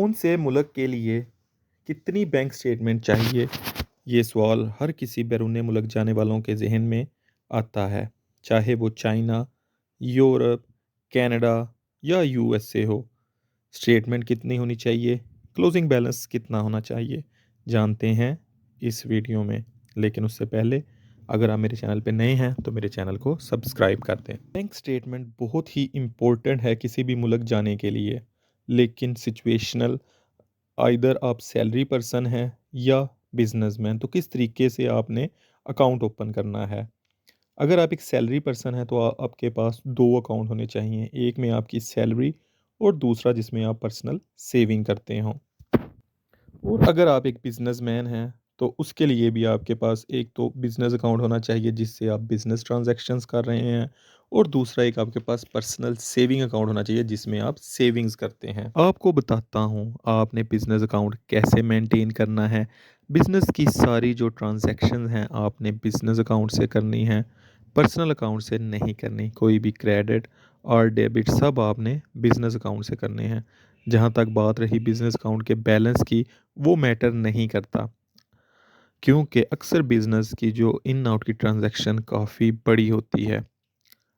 कौन से मुल्क के लिए कितनी बैंक स्टेटमेंट चाहिए? ये सवाल हर किसी बैरून मुल्क जाने वालों के ज़हन में आता है, चाहे वो चाइना, यूरोप, कनाडा या यूएसए हो। स्टेटमेंट कितनी होनी चाहिए? क्लोजिंग बैलेंस कितना होना चाहिए? जानते हैं इस वीडियो में। लेकिन उससे पहले अगर आप मेरे चैनल पे नए हैं तो मेरे चैनल को सब्सक्राइब कर दें। बैंक स्टेटमेंट बहुत ही इम्पोर्टेंट है किसी भी मुल्क जाने के लिए, लेकिन सिचुएशनल, आइदर आप सैलरी पर्सन हैं या बिजनेसमैन, तो किस तरीके से आपने अकाउंट ओपन करना है। अगर आप एक सैलरी पर्सन हैं तो आपके पास दो अकाउंट होने चाहिए, एक में आपकी सैलरी और दूसरा जिसमें आप पर्सनल सेविंग करते हों। और अगर आप एक बिजनेसमैन हैं तो उसके लिए भी आपके पास एक तो बिजनेस अकाउंट होना चाहिए जिससे आप बिजनेस ट्रांजैक्शंस कर रहे हैं, और दूसरा एक आपके पास पर्सनल सेविंग अकाउंट होना चाहिए जिसमें आप सेविंग्स करते हैं। आपको बताता हूँ आपने बिजनेस अकाउंट कैसे मेंटेन करना है। बिजनेस की सारी जो ट्रांजैक्शन हैं आपने बिजनेस अकाउंट से करनी है, पर्सनल अकाउंट से नहीं करनी। कोई भी क्रेडिट और डेबिट सब आपने बिजनेस अकाउंट से करने हैं। जहाँ तक बात रही बिजनेस अकाउंट के बैलेंस की, वो मैटर नहीं करता, क्योंकि अक्सर बिजनेस की जो इन आउट की ट्रांजैक्शन काफ़ी बड़ी होती है।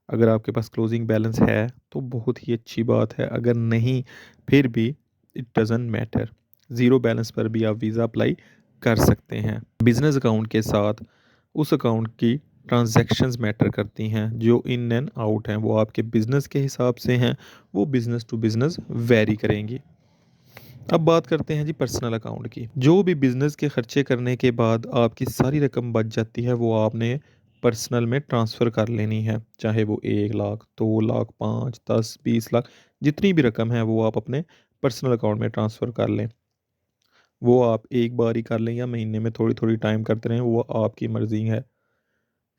अगर आपके पास क्लोजिंग बैलेंस है तो बहुत ही अच्छी बात है, अगर नहीं फिर भी it doesn't matter. Zero balance पर भी आप वीज़ा अप्लाई कर सकते हैं। बिजनेस अकाउंट के साथ उस अकाउंट की ट्रांजैक्शंस मैटर करती हैं, जो इन एंड आउट हैं वो आपके बिज़नेस के हिसाब से हैं, वो बिज़नेस टू बिज़नेस वेरी करेंगी। अब बात करते हैं जी पर्सनल अकाउंट की। जो भी बिज़नेस के खर्चे करने के बाद आपकी सारी रकम बच जाती है वो आपने पर्सनल में ट्रांसफ़र कर लेनी है, चाहे वो 1 लाख, 2 लाख, 5, 10, 20 लाख, जितनी भी रकम है वो आप अपने पर्सनल अकाउंट में ट्रांसफ़र कर लें। वो आप एक बार ही कर लें या महीने में थोड़ी थोड़ी टाइम करते रहें, वो आपकी मर्ज़ी है।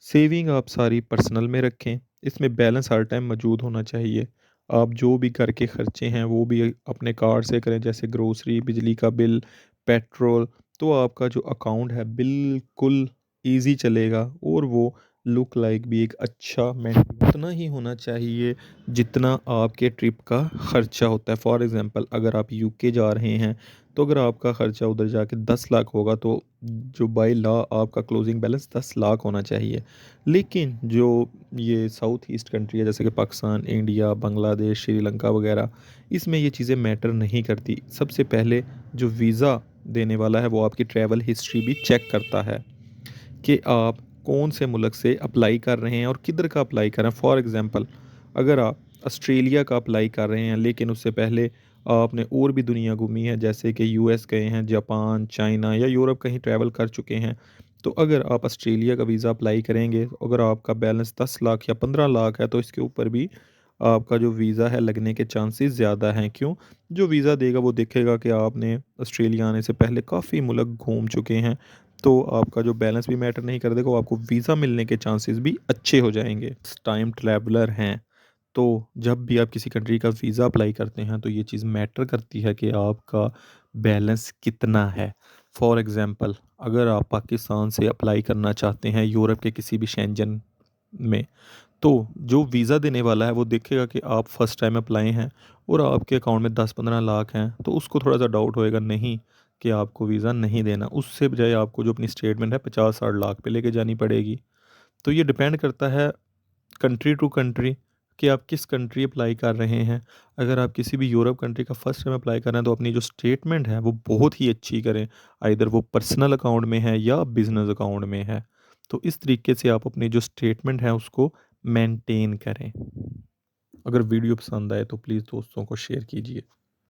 सेविंग आप सारी पर्सनल में रखें, इसमें बैलेंस हर टाइम मौजूद होना चाहिए। आप जो भी घर के खर्चे हैं वो भी अपने कार्ड से करें, जैसे ग्रोसरी, बिजली का बिल, पेट्रोल, तो आपका जो अकाउंट है बिल्कुल ईज़ी चलेगा और वो लुक लाइक भी एक अच्छा मेंटेन उतना ही होना चाहिए जितना आपके ट्रिप का खर्चा होता है। फॉर एग्ज़ाम्पल अगर आप यूके जा रहे हैं तो अगर आपका खर्चा उधर जाके 10 लाख होगा तो जो बाय लॉ आपका क्लोजिंग बैलेंस 10 लाख होना चाहिए। लेकिन जो ये साउथ ईस्ट कंट्री है जैसे कि पाकिस्तान, इंडिया, बांग्लादेश, श्रीलंका वगैरह, इसमें ये चीज़ें मैटर नहीं करती। सबसे पहले जो वीज़ा देने वाला है वो आपकी ट्रैवल हिस्ट्री भी चेक करता है कि आप कौन से मुल्क से अप्लाई कर रहे हैं और किधर का अप्लाई कर रहे हैं। फॉर एग्ज़ाम्पल अगर आप ऑस्ट्रेलिया का अप्लाई कर रहे हैं लेकिन उससे पहले आपने और भी दुनिया घूमी है, जैसे कि यूएस गए हैं, जापान, चाइना या यूरोप कहीं ट्रैवल कर चुके हैं, तो अगर आप ऑस्ट्रेलिया का वीज़ा अप्लाई करेंगे, अगर आपका बैलेंस 10 लाख या 15 लाख है तो इसके ऊपर भी आपका जो वीज़ा है लगने के चांसेस ज़्यादा हैं। क्यों? जो वीज़ा देगा वो देखेगा कि आपने ऑस्ट्रेलिया आने से पहले काफ़ी मुल्क घूम चुके हैं, तो आपका जो बैलेंस भी मैटर नहीं कर देगा, वो आपको वीज़ा मिलने के चांसेस भी अच्छे हो जाएँगे। टाइम ट्रैवलर हैं, तो जब भी आप किसी कंट्री का वीज़ा अप्लाई करते हैं तो ये चीज़ मैटर करती है कि आपका बैलेंस कितना है। फॉर एग्ज़ाम्पल अगर आप पाकिस्तान से अप्लाई करना चाहते हैं यूरोप के किसी भी शेंजन में, तो जो वीज़ा देने वाला है वो देखेगा कि आप फर्स्ट टाइम अप्लाई हैं और आपके अकाउंट में 10-15 लाख हैं, तो उसको थोड़ा-सा डाउट होएगा नहीं कि आपको वीज़ा नहीं देना। उससे बजाय आपको जो अपनी स्टेटमेंट है 50-60 लाख पे लेके जानी पड़ेगी। तो ये डिपेंड करता है कंट्री टू कंट्री कि आप किस कंट्री अप्लाई कर रहे हैं। अगर आप किसी भी यूरोप कंट्री का फर्स्ट टाइम अप्लाई कर रहे हैं तो अपनी जो स्टेटमेंट है वो बहुत ही अच्छी करें, आइदर वो पर्सनल अकाउंट में है या बिज़नेस अकाउंट में है। तो इस तरीके से आप अपनी जो स्टेटमेंट है उसको मेंटेन करें। अगर वीडियो पसंद आए तो प्लीज़ दोस्तों को शेयर कीजिए।